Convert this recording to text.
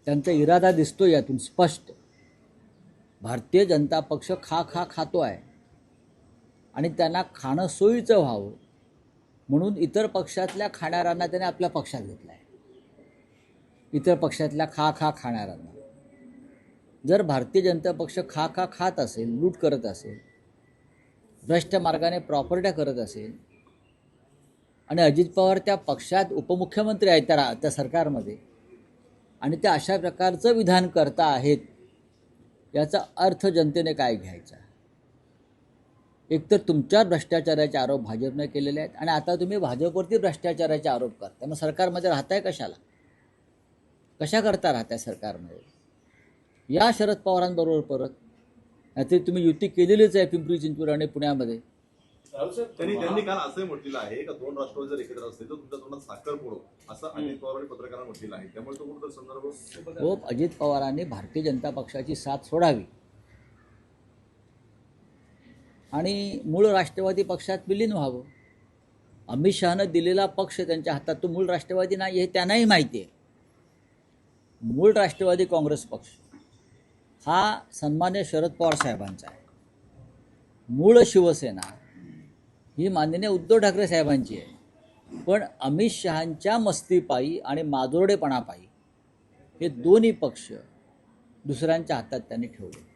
त्यांचा इरादा दिसतो यातून स्पष्ट. भारतीय जनता पक्ष खातो आहे आणि त्यांना खाणं सोयीचं व्हावं म्हणून इतर पक्षातल्या खाणाऱ्यांना त्याने आपल्या पक्षात घेतलं आहे. इतर पक्षातल्या खाणाऱ्यांना. जर भारतीय जनता पक्ष खात असेल, लूट करत असेल, भ्रष्ट मार्गाने प्रॉपर्ट्या करत असेल आणि अजित पवार त्या पक्षात उपमुख्यमंत्री आहेत त्या सरकारमध्ये आणि ते अशा प्रकारचं विधान करता आहेत, याचा अर्थ जनतेने काय घ्यायचा? एकतर तुमच्यावर भ्रष्टाचाराचे आरोप भाजपने केलेले आहेत आणि आता तुम्ही भाजपवरती भ्रष्टाचाराचे आरोप करता. मग सरकारमध्ये राहताय कशाला? कशा करता राहताय सरकारमध्ये? या शरद पवारांबरोबर परत. नाहीतरी तुम्ही युती केलेलीच आहे पिंपरी चिंचवड आणि पुण्यामध्ये. त्यांनी काल असं म्हटलेलं आहे का दोन राष्ट्रवादी जर एकत्र असतील तर तुमच्या तोंडात साखर फोडो, असं अजित पवारांनी पत्रकारांना म्हटलेलं आहे. त्यामुळे तो कुठेतरी संदर्भ हो, अजित पवारांनी भारतीय जनता पक्षाची साथ सोडावी आणि मूळ राष्ट्रवादी पक्षात विलीन व्हावं. अमित शहानं दिलेला पक्ष त्यांच्या हातात तो मूळ राष्ट्रवादी नाही हे त्यांनाही माहिती आहे. मूळ राष्ट्रवादी काँग्रेस पक्ष हा सन्मान्य शरद पवार साहेबांचा आहे. मूळ शिवसेना ही माननीय उद्धव ठाकरे साहेबांची आहे. पण अमित शहांच्या मस्तीपायी आणि माजोरडेपणापायी हे दोन्ही पक्ष दुसऱ्यांच्या हातात त्यांनी ठेवले.